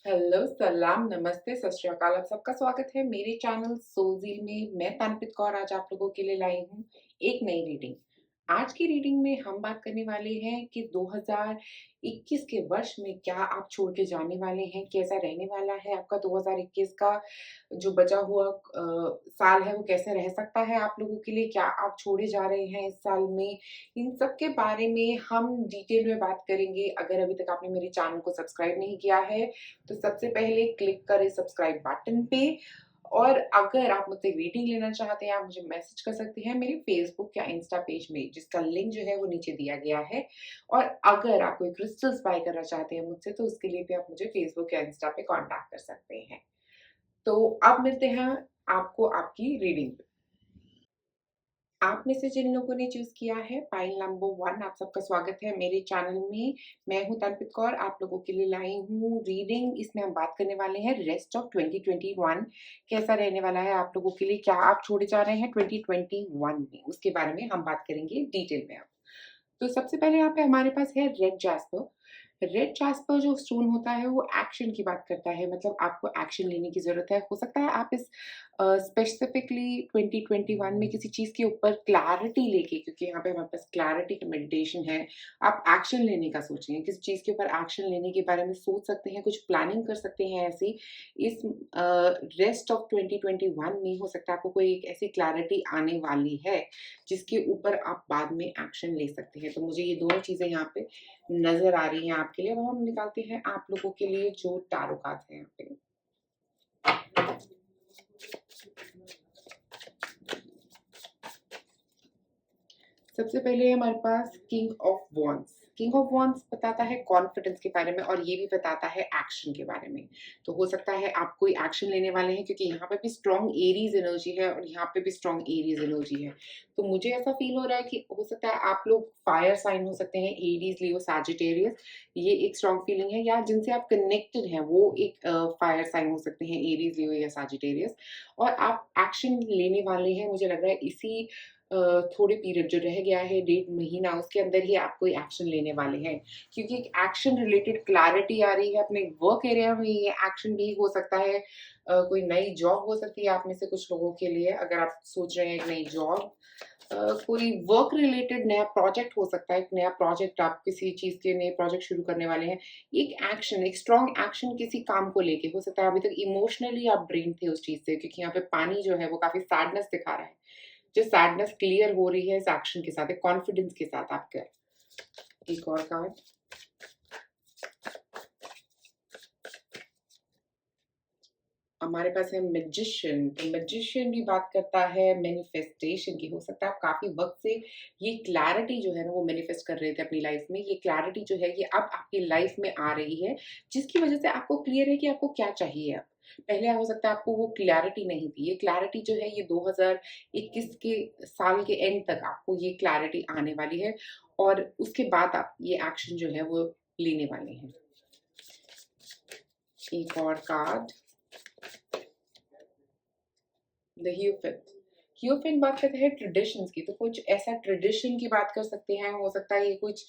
Hello, सलाम, नमस्ते, सत श्री अकाल। आप सबका स्वागत है मेरे चैनल सोलज़ील में। मैं तनप्रीत कौर आज आप लोगों के लिए लाई हूँ एक नई रीडिंग। आज की रीडिंग में हम बात करने वाले हैं कि 2021 के वर्ष में क्या आप छोड़ के जाने वाले हैं, कैसा रहने वाला है आपका 2021 का जो बचा हुआ साल है वो कैसे रह सकता है आप लोगों के लिए, क्या आप छोड़े जा रहे हैं इस साल में, इन सब के बारे में हम डिटेल में बात करेंगे। अगर अभी तक आपने मेरे चैनल को सब्सक्राइब नहीं किया है तो सबसे पहले क्लिक करें सब्सक्राइब बटन पे। और अगर आप मुझसे रीडिंग लेना चाहते हैं आप मुझे मैसेज कर सकते हैं मेरे फेसबुक या इंस्टा पेज में, जिसका लिंक जो है वो नीचे दिया गया है। और अगर आप कोई क्रिस्टल्स बाय करना चाहते हैं मुझसे तो उसके लिए भी आप मुझे फेसबुक या इंस्टा पे कांटेक्ट कर सकते हैं। तो अब मिलते हैं आपको आपकी रीडिंग। आप में से जिन लोगों ने चूज़ किया है पाइल नंबर 1, आप सबका स्वागत है मेरे चैनल में। मैं हूँ तनप्रीत कौर, आप लोगों के लिए लाई हूँ रीडिंग। इसमें हम बात करने वाले हैं रेस्ट ऑफ 2021 कैसा रहने वाला है आप लोगों के लिए, क्या आप छोड़े जा रहे हैं 2021 में, उसके बारे में हम बात करेंगे डिटेल में अब। तो सबसे पहले यहाँ पे हमारे पास है रेड जैस्पर। रेड जैस्पर जो स्टोन होता है वो एक्शन की बात करता है, मतलब आपको एक्शन लेने की ज़रूरत है। हो सकता है आप इस स्पेसिफिकली 2021 में किसी चीज़ के ऊपर क्लैरिटी लेके, क्योंकि यहाँ पे हमारे पास क्लैरिटी का मेडिटेशन है, आप एक्शन लेने का सोचें, किसी चीज़ के ऊपर एक्शन लेने के बारे में सोच सकते हैं, कुछ प्लानिंग कर सकते हैं ऐसी। इस रेस्ट ऑफ 2021 में हो सकता है आपको कोई एक ऐसी क्लैरिटी आने वाली है जिसके ऊपर आप बाद में एक्शन ले सकते हैं। तो मुझे ये दोनों चीज़ें यहाँ पे नज़र आ रही हैं आपके लिए। अब हम निकालते हैं आप लोगों के लिए जो टैरो कार्ड्स हैं यहाँ पे। सबसे पहले हमारे पास king of wands. King of wands बताता है कॉन्फिडेंस के बारे में और ये भी बताता है एक्शन के बारे में। तो हो सकता है आप कोई एक्शन लेने वाले हैं, क्योंकि यहाँ पे भी स्ट्रॉन्ग एरीज एनर्जी है और यहाँ पे भी स्ट्रॉन्ग एरीज एनर्जी है। तो मुझे ऐसा फील हो रहा है कि हो सकता है आप लोग फायर साइन हो सकते हैं, एरीज, लियो, सैजिटेरियस। ये एक स्ट्रॉन्ग फीलिंग है, या जिनसे आप कनेक्टेड हैं वो एक फायर साइन हो सकते हैं, एरीज, लियो या सैजिटेरियस। और आप एक्शन लेने वाले हैं, मुझे लग रहा है इसी थोड़े पीरियड जो रह गया है 1.5 महीना, उसके अंदर ही आप कोई एक्शन लेने वाले हैं, क्योंकि एक एक्शन रिलेटेड क्लैरिटी आ रही है अपने वर्क एरिया में। ये एक्शन भी हो सकता है कोई नई जॉब हो सकती है आप में से कुछ लोगों के लिए, अगर आप सोच रहे हैं एक नई जॉब, कोई वर्क रिलेटेड नया प्रोजेक्ट हो सकता है, एक नया प्रोजेक्ट, आप किसी चीज़ के नए प्रोजेक्ट शुरू करने वाले हैं। एक एक्शन, एक स्ट्रॉन्ग एक्शन किसी काम को लेके हो सकता है। अभी तक इमोशनली आप ड्रेन थे उस चीज़ से, क्योंकि यहाँ पे पानी जो है वो काफ़ी सैडनेस दिखा रहा है। जो सैडनेस क्लियर हो रही है इस एक्शन के साथ, एक कॉन्फिडेंस के साथ आपके। एक और कार्ड। हमारे पास है मैजिशियन। तो मैजिशियन भी बात करता है मैनिफेस्टेशन की। हो सकता है आप काफ़ी वक़्त से ये क्लैरिटी जो है ना वो मैनिफेस्ट कर रहे थे अपनी लाइफ़ में। ये क्लैरिटी जो है ये अब आपकी लाइफ़ में आ रही है, जिसकी वज़ह से आपको क्लियर है कि आपको क्या चाहिए अब। पहले हो सकता है आपको वो क्लैरिटी नहीं थी। ये क्लैरिटी जो है ये 2021 के साल के एंड तक आपको ये क्लैरिटी आने वाली है और उसके बाद आप ये एक्शन जो है वो लेने वाले हैं। एक और कार्ड। द ह्यूफिट। ह्यूफिट बात करते हैं ट्रेडिशंस की, तो कुछ ऐसा ट्रेडिशन की बात कर सकते हैं। हो सकता है ये कुछ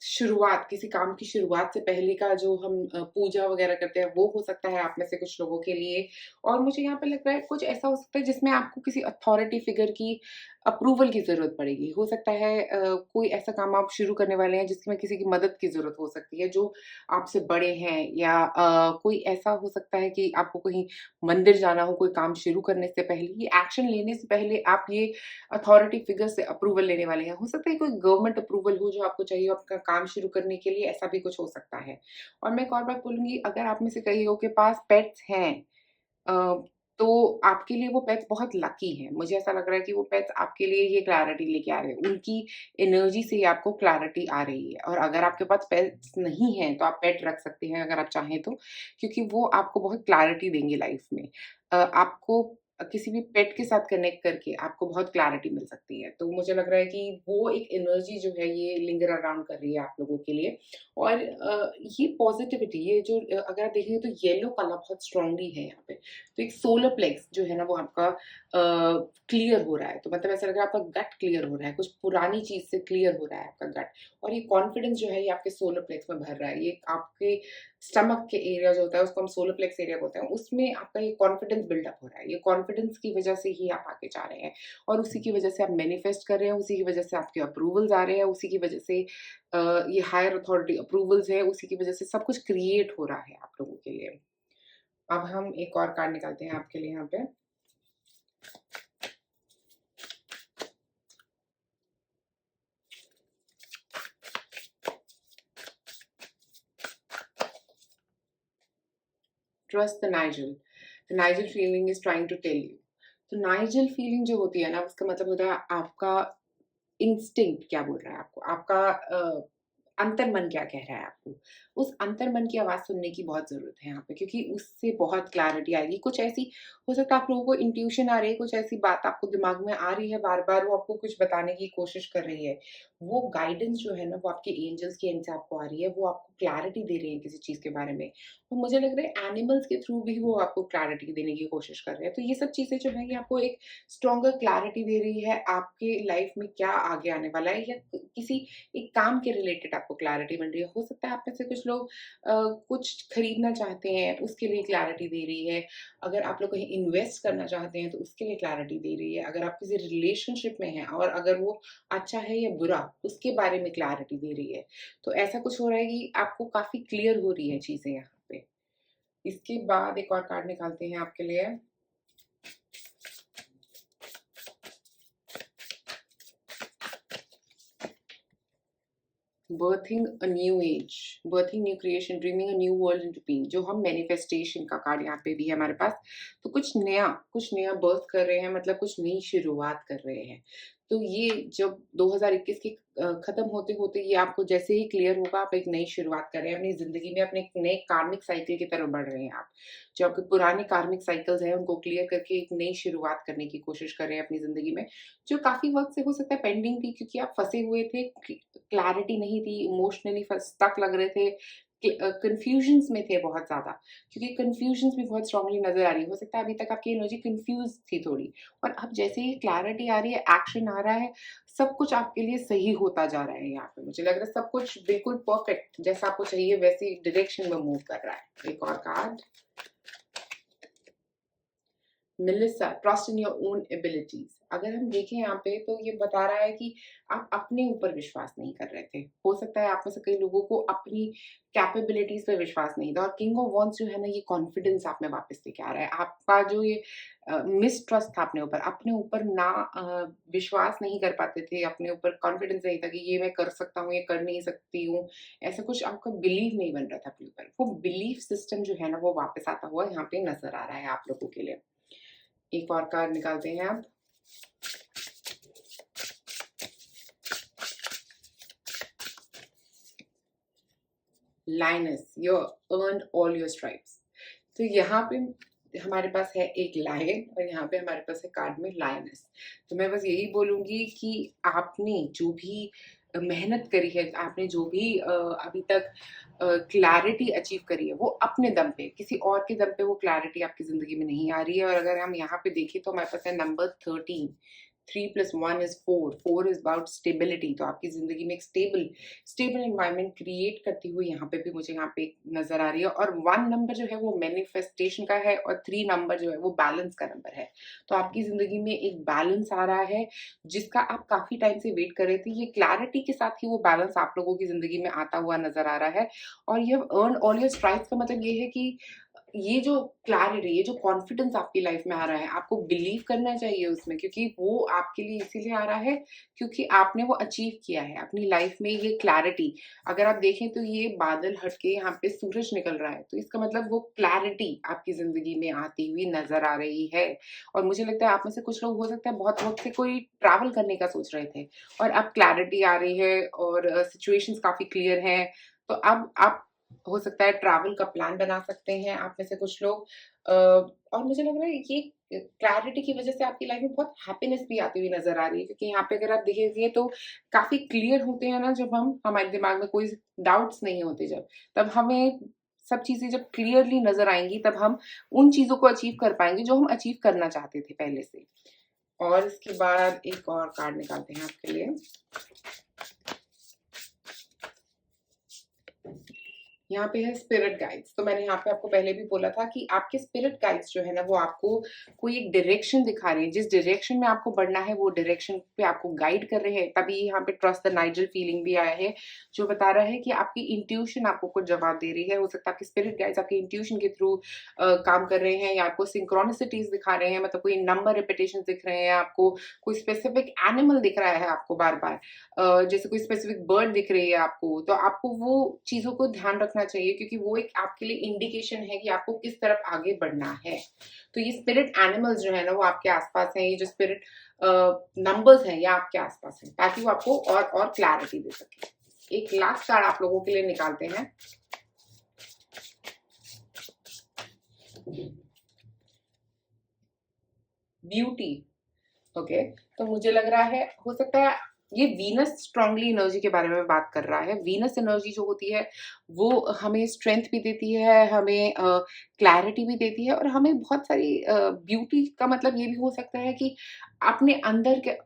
शुरुआत, किसी काम की शुरुआत से पहले का जो हम पूजा वगैरह करते हैं वो हो सकता है आप में से कुछ लोगों के लिए। और मुझे यहाँ पे लग रहा है कुछ ऐसा हो सकता है जिसमें आपको किसी अथॉरिटी फिगर की अप्रूवल की ज़रूरत पड़ेगी। हो सकता है कोई ऐसा काम आप शुरू करने वाले हैं जिसमें किसी की मदद की ज़रूरत हो सकती है जो आपसे बड़े हैं, या कोई ऐसा हो सकता है कि आपको कहीं मंदिर जाना हो कोई काम शुरू करने से पहले, ये एक्शन लेने से पहले आप ये अथॉरिटी फिगर से अप्रूवल लेने वाले हैं। हो सकता है कोई गवर्नमेंट अप्रूवल हो जो आपको चाहिए आपका काम शुरू करने के लिए, ऐसा भी कुछ हो सकता है। और मैं एक और बात बोलूँगी, अगर आप में से कई लोगों के पास पेट्स हैं, अ, तो आपके लिए वो पेट्स बहुत लकी हैं। मुझे ऐसा लग रहा है कि वो पेट्स आपके लिए ये क्लैरिटी लेके आ रहे हैं। उनकी एनर्जी से ही आपको क्लैरिटी आ रही है। और अगर आपके पास पेट्स नहीं हैं, तो आप पेट रख सकते हैं अगर आप चाहें तो, क्योंकि वो आपको बहुत क्लैरिटी देंगे लाइफ़ में। आपको किसी भी पेट के साथ कनेक्ट करके आपको बहुत क्लैरिटी मिल सकती है। तो मुझे लग रहा है कि वो एक एनर्जी जो है ये लिंगर अराउंड कर रही है आप लोगों के लिए। और ये पॉज़िटिविटी, ये जो अगर आप देखेंगे तो येलो कलर बहुत स्ट्रांगली है यहाँ पे। तो एक सोलर प्लेक्स जो है ना वो आपका क्लियर हो रहा है। तो मतलब ऐसा लग रहा है आपका गट क्लियर हो रहा है, कुछ पुरानी चीज़ से क्लियर हो रहा है आपका गट। और ये कॉन्फिडेंस जो है ये आपके सोलर प्लेक्स में भर रहा है। ये आपके स्टमक के एरिया जो होता है उसको हम सोलर प्लेक्स एरिया बोलते हैं, उसमें आपका ये कॉन्फिडेंस बिल्डअप हो रहा है। ये कॉन्फिडेंस की वजह से ही आप आगे जा रहे हैं और उसी की वजह से आप मैनिफेस्ट कर रहे हैं, उसी की वजह से आपके अप्रूवल्स आ रहे हैं, उसी की वजह से ये हायर अथॉरिटी अप्रूवल्स है, उसी की वजह से सब कुछ क्रिएट हो रहा है आप लोगों के लिए। अब हम एक और कार्ड निकालते हैं आपके लिए यहाँ पे। Trust the Nigel. The Nigel feeling is trying to tell you. तो नाइजल फीलिंग जो होती है ना, उसका मतलब होता है आपका इंस्टिंक्ट क्या बोल रहा है आपको, आपका अंतर्मन क्या कह रहा है आपको। उस अंतर्मन की आवाज़ सुनने की बहुत ज़रूरत है यहाँ पे, क्योंकि उससे बहुत क्लैरिटी आएगी। कुछ ऐसी हो सकता है आप लोगों को इंट्यूशन आ रही है, कुछ ऐसी बात आपको दिमाग में आ रही है बार-बार, वो आपको कुछ बताने की कोशिश कर रही है। वो गाइडेंस जो है ना, वो आपके एंजल्स के एंड से आपको आ रही है, वो आपको क्लैरिटी दे रही है किसी चीज़ के बारे में। तो मुझे लग रहा है एनिमल्स के थ्रू भी वो आपको क्लैरिटी देने की कोशिश कर रहे हैं। तो ये सब चीज़ें जो है, ये आपको एक स्ट्रॉन्गर क्लैरिटी दे रही है, आपके लाइफ में क्या आगे आने वाला है, या किसी एक काम के रिलेटेड आपको क्लैरिटी मिल रही है। हो सकता है आप में से कुछ लोग कुछ खरीदना चाहते हैं, उसके लिए क्लैरिटी दे रही है। अगर आप लोग कहीं इन्वेस्ट करना चाहते हैं, तो उसके लिए क्लैरिटी दे रही है। अगर आप किसी रिलेशनशिप में हैं और अगर वो अच्छा है या बुरा, उसके बारे में क्लैरिटी दे रही है। तो ऐसा कुछ हो रहा है कि आपको काफ़ी क्लियर हो रही है चीज़ें यहाँ पे। इसके बाद एक और कार्ड निकालते हैं आपके लिए। Berthing a new age, berthing new creation, dreaming a new world into being. जो हम मैनिफेस्टेशन का कार्ड यहाँ पे भी है हमारे पास। तो कुछ नया बर्थ कर रहे हैं, मतलब कुछ नई शुरुआत कर रहे हैं। तो ये जब 2021 की खत्म होते-होते ये आपको जैसे ही क्लियर होगा, आप एक नई शुरुआत कर रहे हैं अपनी ज़िंदगी में, अपने एक नए कार्मिक साइकिल की तरफ बढ़ रहे हैं आप। जो आपके पुराने कार्मिक साइकिल्स हैं, उनको क्लियर करके एक नई शुरुआत करने की कोशिश कर रहे हैं अपनी ज़िंदगी में, जो काफ़ी वक़्त से हो सकता है पेंडिंग थी, क्योंकि आप फँसे हुए थे, क्लैरिटी नहीं थी, इमोशनली स्टक लग रहे थे, कन्फ्यूजन्स में थे बहुत ज़्यादा, क्योंकि कन्फ्यूजन्स भी बहुत स्ट्रांगली नज़र आ रही है। हो सकता है अभी तक आपकी एनर्जी कन्फ्यूज़ थी थोड़ी, और अब जैसे ही क्लैरिटी आ रही है, एक्शन आ रहा है, सब कुछ आपके लिए सही होता जा रहा है यहाँ पे। मुझे लग रहा है सब कुछ बिल्कुल परफेक्ट, जैसा आपको चाहिए वैसी डायरेक्शन में मूव कर रहा है। एक और card. Melissa, trust in your own abilities. अगर हम देखें यहाँ पे, तो ये बता रहा है कि आप अपने ऊपर विश्वास नहीं कर रहे थे। हो सकता है आप में से कई लोगों को अपनी कैपेबिलिटीज पे विश्वास नहीं था, और किंग ऑफ वॉन्ड्स जो है ना, ये कॉन्फिडेंस आप में वापस लेके आ रहा है। आपका जो ये मिसट्रस्ट था अपने ऊपर ना विश्वास नहीं कर पाते थे, अपने ऊपर कॉन्फिडेंस नहीं था कि ये मैं कर सकता हूँ, ये कर नहीं सकती हूँ। ऐसा कुछ आपका बिलीव नहीं बन रहा था अपने ऊपर। वो बिलीफ सिस्टम जो है ना, वो वापस आता हुआ यहाँ पे नजर आ रहा है आप लोगों के लिए। एक और कार्ड निकालते हैं आप। Lioness, you earn all your stripes. तो यहाँ पे हमारे पास है एक लायन, और यहाँ पे हमारे पास है कार्ड में लायनस। तो मैं बस यही बोलूंगी कि आपने जो भी मेहनत करी है, आपने जो भी अभी तक क्लैरिटी अचीव करी है, वो अपने दम पे, किसी और के दम पे वो क्लैरिटी आपकी जिंदगी में नहीं आ रही है। और अगर हम यहाँ पे देखें, तो हमारे पास है number 13। 3 + 1 is 4। 4 is about stability. तो आपकी जिंदगी में एक स्टेबल एनवायरनमेंट क्रिएट करती हुई यहाँ पे भी मुझे यहाँ पे नजर आ रही है। और 1 नंबर जो है वो मैनिफेस्टेशन का है, और 3 नंबर जो है वो बैलेंस का नंबर है। तो आपकी जिंदगी में एक बैलेंस आ रहा है, जिसका आप काफी टाइम से वेट कर रहे थे। ये क्लैरिटी के साथ ही वो बैलेंस आप लोगों की जिंदगी में आता हुआ नजर आ रहा है। और ये अर्न ऑल योर स्ट्राइक्स का मतलब ये है कि ये जो क्लैरिटी, ये जो कॉन्फिडेंस आपकी लाइफ में आ रहा है, आपको बिलीव करना चाहिए उसमें, क्योंकि वो आपके लिए इसीलिए आ रहा है क्योंकि आपने वो अचीव किया है अपनी लाइफ में। ये क्लैरिटी, अगर आप देखें तो ये बादल हटके यहाँ पे सूरज निकल रहा है, तो इसका मतलब वो क्लैरिटी आपकी जिंदगी में आती हुई नजर आ रही है। और मुझे लगता है आप में से कुछ लोग हो सकता है बहुत वक्त से कोई ट्रैवल करने का सोच रहे थे, और अब क्लैरिटी आ रही है, और सिचुएशंस काफी क्लियर हैं। तो अब आप हो सकता है ट्रैवल का प्लान बना सकते हैं आप में से कुछ लोग। और मुझे लग रहा है ये क्लैरिटी की वजह से आपकी लाइफ में बहुत हैप्पीनेस भी आती हुई नजर आ रही है, क्योंकि यहाँ पे अगर आप देखेंगे तो काफी क्लियर होते हैं ना, जब हम हमारे दिमाग में कोई डाउट्स नहीं होते, जब तब हमें सब चीजें जब क्लियरली नजर आएंगी, तब हम उन चीजों को अचीव कर पाएंगे जो हम अचीव करना चाहते थे पहले से। और इसके बाद एक और कार्ड निकालते हैं आपके लिए। यहाँ पे है स्पिरिट गाइड्स। तो मैंने यहाँ पे आपको पहले भी बोला था कि आपके स्पिरिट गाइड्स जो है ना वो आपको कोई एक डायरेक्शन दिखा रही है, जिस डायरेक्शन में आपको बढ़ना है वो डायरेक्शन पे आपको गाइड कर रहे हैं। तभी यहाँ पे ट्रस्ट द नाइजल फीलिंग भी आया है, जो बता रहा है कि आपकी इंट्यूशन आपको कुछ जवाब दे रही है। हो सकता है आपके स्पिरिट गाइड्स आपके इंट्यूशन के थ्रू काम कर रहे हैं, या आपको सिंक्रोनिसिटीज दिखा रहे हैं, मतलब कोई नंबर रिपीटेशन दिख रहे हैं आपको, कोई स्पेसिफिक एनिमल दिख रहा है आपको बार बार, जैसे कोई स्पेसिफिक बर्ड दिख रही है आपको, तो आपको वो चीजों को ध्यान रखना चाहिए, क्योंकि वो एक आपके लिए इंडिकेशन है कि आपको किस तरफ आगे बढ़ना है। तो ये स्पिरिट एनिमल्स जो है ना वो आपके आसपास हैं, ये जो स्पिरिट नंबर्स हैं ये आपके आसपास हैं, ताकि वो आपको और क्लैरिटी दे सके। एक लास्ट कार्ड आप लोगों के लिए निकालते हैं। ब्यूटी। ओके, तो मुझे लग रहा है हो सकता है ये वीनस स्ट्रांगली एनर्जी के बारे में बात कर रहा है। वीनस एनर्जी जो होती है वो हमें स्ट्रेंथ भी देती है, हमें क्लैरिटी भी देती है, और हमें बहुत सारी ब्यूटी का मतलब ये भी हो सकता है कि अपने अंदर के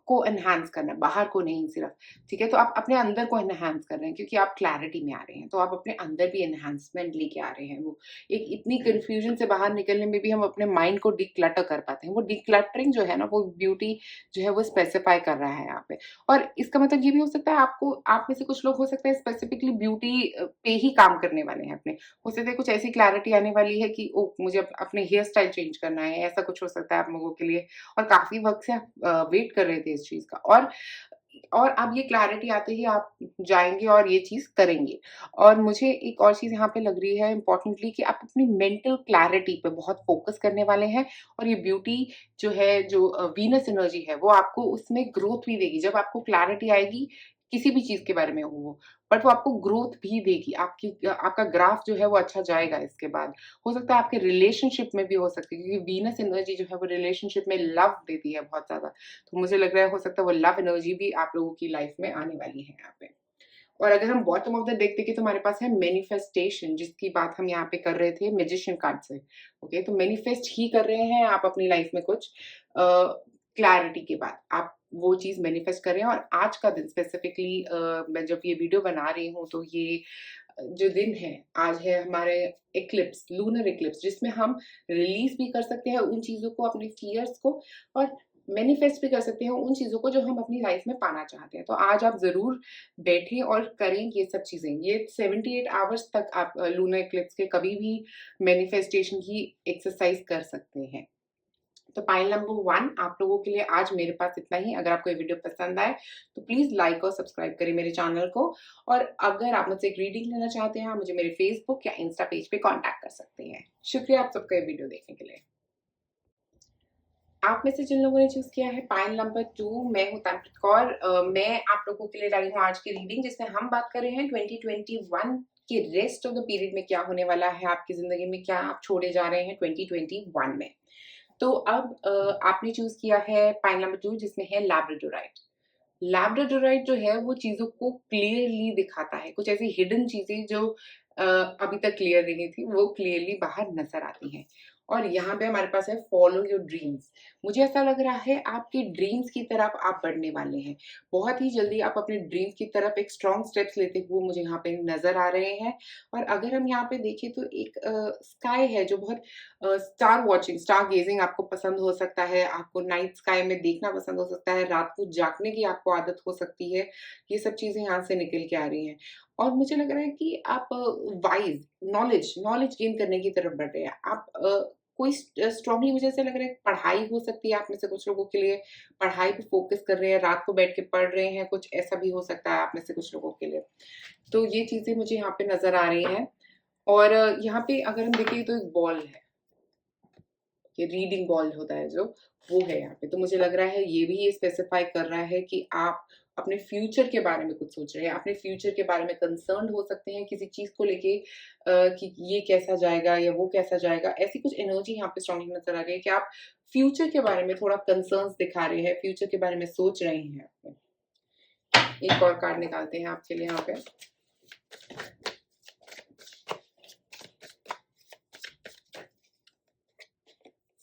को एनहांस करना, बाहर को नहीं सिर्फ। ठीक है, तो आप अपने अंदर को एनहांस कर रहे हैं, क्योंकि आप क्लैरिटी में आ रहे हैं, तो आप अपने अंदर भी एनहांसमेंट लेके आ रहे हैं। वो एक इतनी कंफ्यूजन से बाहर निकलने में भी हम अपने माइंड को डिक्लटर कर पाते हैं। वो डिक्लटरिंग जो है ना वो ब्यूटी जो है वो स्पेसिफाई कर रहा है यहाँ पे। और इसका मतलब ये भी हो सकता है आपको, आप में से कुछ लोग हो सकता है स्पेसिफिकली ब्यूटी पे ही काम करने वाले हैं अपने। हो सकता है कुछ ऐसी क्लैरिटी आने वाली है कि ओ मुझे अपने हेयर स्टाइल चेंज करना है, ऐसा कुछ हो सकता है आप लोगों के लिए, और काफी वक्त से आप वेट कर रहे थे इस चीज का। और अब ये क्लैरिटी आते ही आप जाएंगे और ये चीज करेंगे। और मुझे एक और चीज यहाँ पे लग रही है इम्पोर्टेंटली, कि आप अपनी मेंटल क्लैरिटी पे बहुत फोकस करने वाले हैं। और ये ब्यूटी जो है, जो वीनस एनर्जी है, वो आपको उसमें ग्रोथ भी देगी। जब आपको क्लैरिटी आएगी किसी भी चीज के बारे में हो वो, बट वो आपको ग्रोथ भी देगी। आपका ग्राफ जो है वो अच्छा जाएगा इसके बाद। हो सकता है आपके रिलेशनशिप में भी हो सकती है, क्योंकि वीनस एनर्जी जो है वो रिलेशनशिप में लव देती है बहुत ज्यादा। तो मुझे लग रहा है हो सकता है वो लव एनर्जी भी आप लोगों की लाइफ में आने वाली है यहाँ पे। और अगर हम बॉटम ऑफ द डेक देखें तो हमारे पास है मैनिफेस्टेशन, जिसकी बात हम यहाँ पे कर रहे थे मैजिशियन कार्ड से। ओके, तो मैनिफेस्ट ही कर रहे हैं आप अपनी लाइफ में कुछ क्लैरिटी के बाद आप वो चीज मैनिफेस्ट कर रहे हैं। और आज का दिन स्पेसिफिकली मैं जब ये वीडियो बना रही हूँ तो ये जो दिन है, आज है हमारे एक्लिप्स, लूनर एक्लिप्स, जिसमें हम रिलीज भी कर सकते हैं उन चीजों को, अपने फियर्स को, और मैनिफेस्ट भी कर सकते हैं उन चीजों को जो हम अपनी लाइफ में पाना चाहते हैं। तो आज आप जरूर बैठें और करें ये सब चीजें। ये 78 आवर्स तक आप लूनर एक्लिप्स के कभी भी मैनिफेस्टेशन की एक्सरसाइज कर सकते हैं। तो पाइल नंबर 1 आप लोगों के लिए आज मेरे पास इतना ही। अगर आपको ये वीडियो पसंद आए तो प्लीज लाइक और सब्सक्राइब करें मेरे चैनल को। और अगर आप मुझसे एक रीडिंग लेना चाहते हैं, आप मुझे मेरे फेसबुक या इंस्टा पेज पे कांटेक्ट कर सकते हैं। शुक्रिया आप सबका ये वीडियो देखने के लिए। आप में से जिन लोगों ने चूज किया है पाइल नंबर 2, मैं हूँ तांत्रिक कौर। मैं आप लोगों के लिए लाई हूँ आज की रीडिंग, जिसमें हम बात कर रहे हैं 2021 के रेस्ट ऑफ द पीरियड में क्या होने वाला है आपकी जिंदगी में, क्या आप छोड़े जा रहे हैं 2021 में। तो अब आपने चूज किया है पाइल नंबर 2, जिसमें है लैब्राडोराइट। लैब्राडोराइट जो है वो चीजों को क्लियरली दिखाता है। कुछ ऐसी हिडन चीजें जो अभी तक क्लियर नहीं थी, वो क्लियरली बाहर नजर आती हैं। और यहाँ पे हमारे पास है फॉलो योर ड्रीम्स। मुझे ऐसा लग रहा है आपके ड्रीम्स की तरफ आप बढ़ने वाले हैं। बहुत ही जल्दी आप अपने ड्रीम्स की तरफ एक स्ट्रॉन्ग स्टेप्स लेते हुए मुझे यहाँ पे नजर आ रहे हैं। और अगर हम यहाँ पे देखें तो एक स्काई है जो बहुत स्टार वॉचिंग, स्टार गेजिंग आपको पसंद हो सकता है। आपको नाइट स्काई में देखना पसंद हो सकता है, रात को जागने की आपको आदत हो सकती है। ये सब चीजें यहाँ से निकल के आ रही हैं। और मुझे लग रहा है कि आप वाइज नॉलेज नॉलेज गेन करने की तरफ बढ़ रहे हैं। आप कोई स्ट्रांगली, मुझे ऐसा लग रहा है पढ़ाई हो सकती है आप में से कुछ लोगों के लिए। पढ़ाई पे फोकस कर रहे हैं, रात को बैठ के पढ़ रहे हैं, कुछ ऐसा भी हो सकता है आप में से कुछ लोगों के लिए। तो ये चीजें मुझे यहाँ पे नजर आ रही हैं। और यहाँ पे अगर हम देखें तो एक बॉल है, ये रीडिंग बॉल होता है जो, वो है यहाँ पे। तो मुझे लग रहा है ये भी ये स्पेसिफाई कर रहा है कि आप अपने फ्यूचर के बारे में कुछ सोच रहे हैं, अपने फ्यूचर के बारे में कंसर्न हो सकते हैं किसी चीज को लेके, कि ये कैसा जाएगा या वो कैसा जाएगा। ऐसी कुछ एनर्जी यहाँ पे स्ट्रांगली नजर आ रही है कि आप फ्यूचर के बारे में थोड़ा कंसर्न्स दिखा रहे हैं, फ्यूचर के बारे में सोच रहे हैं। एक और कार्ड निकालते हैं आपके लिए यहाँ पे।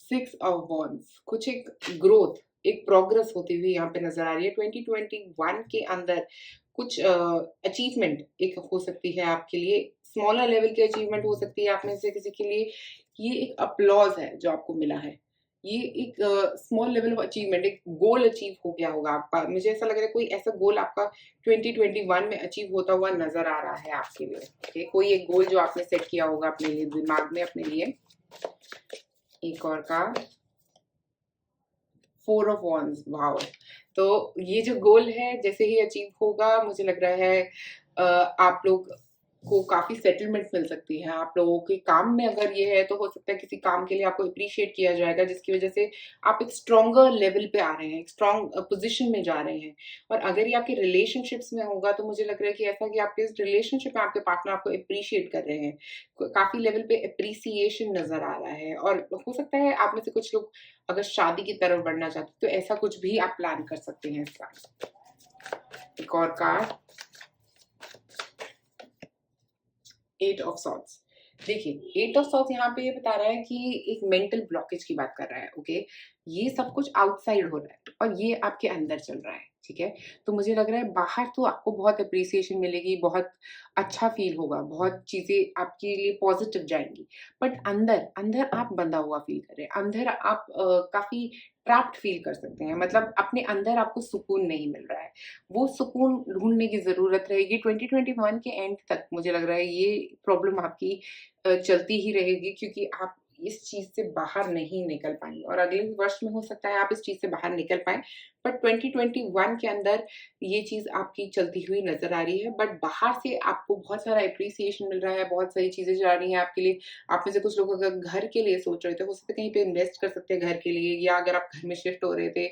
सिक्स ऑफ वॉन्ड्स, कुछ एक ग्रोथ, एक प्रोग्रेस होती हुई यहाँ पे नजर आ रही है। 2021 के अंदर कुछ अचीवमेंट एक हो सकती है आपके लिए। स्मॉलर लेवल की अचीवमेंट हो सकती है आप में से किसी के लिए। ये एक अपलॉज है जो आपको मिला है, ये एक स्मॉल लेवल ऑफ अचीवमेंट, एक गोल अचीव हो गया होगा आपका। मुझे ऐसा लग रहा है कोई ऐसा गोल आपका 2021 में अचीव होता हुआ नजर आ रहा है आपके लिए। okay? कोई एक गोल जो आपने सेट किया होगा अपने लिए, दिमाग में अपने लिए। एक और कार्ड, 4 ऑफ wands, वाओ। तो ये जो गोल है जैसे ही अचीव होगा, मुझे लग रहा है आप लोग को काफी सेटलमेंट मिल सकती है। आप लोगों के काम में अगर ये है तो हो सकता है किसी काम के लिए आपको अप्रिशिएट किया जाएगा, जिसकी वजह से आप एक स्ट्रॉन्गर लेवल पे आ रहे हैं, एक स्ट्रॉन्ग पोजीशन में जा रहे हैं। और अगर ये आपके रिलेशनशिप्स में होगा तो मुझे लग रहा है कि ऐसा कि आपके इस रिलेशनशिप में आपके पार्टनर आपको अप्रिशिएट कर रहे हैं, काफी लेवल पे अप्रिसिएशन नजर आ रहा है। और हो सकता है आप में से कुछ लोग अगर शादी की तरफ बढ़ना चाहते तो ऐसा कुछ भी आप प्लान कर सकते हैं इस साल। एक और कार्ड, 8 ऑफ सॉर्ड्स। देखिए 8 ऑफ सॉर्ड्स यहाँ पे ये बता रहा है कि एक मेंटल ब्लॉकेज की बात कर रहा है। ओके, ये सब कुछ आउटसाइड हो रहा है और ये आपके अंदर चल रहा है। ठीक है, तो मुझे लग रहा है बाहर तो आपको बहुत अप्रिसिएशन मिलेगी, बहुत अच्छा फील होगा, बहुत चीजें आपके लिए पॉजिटिव जाएंगी, बट अंदर अंदर आप बंधा हुआ फील कर रहे हैं। अंदर आप काफी ट्रैप्ड फील कर सकते हैं, मतलब अपने अंदर आपको सुकून नहीं मिल रहा है। वो सुकून ढूंढने की जरूरत रहेगी 2021 के एंड तक। मुझे लग रहा है ये प्रॉब्लम आपकी चलती ही रहेगी, क्योंकि आप इस चीज से बाहर नहीं निकल पाएंगे। और अगले वर्ष में हो सकता है आप इस चीज से बाहर निकल पाए, बट 2021 के अंदर ये चीज आपकी चलती हुई नजर आ रही है। बट बाहर से आपको बहुत सारा अप्रिसिएशन मिल रहा है, बहुत सारी चीजें जा रही हैं आपके लिए। आप में से कुछ लोग अगर घर के लिए सोच रहे थे, हो सकता है कहीं पे इन्वेस्ट कर सकते हैं घर के लिए, या अगर आप घर में शिफ्ट हो रहे थे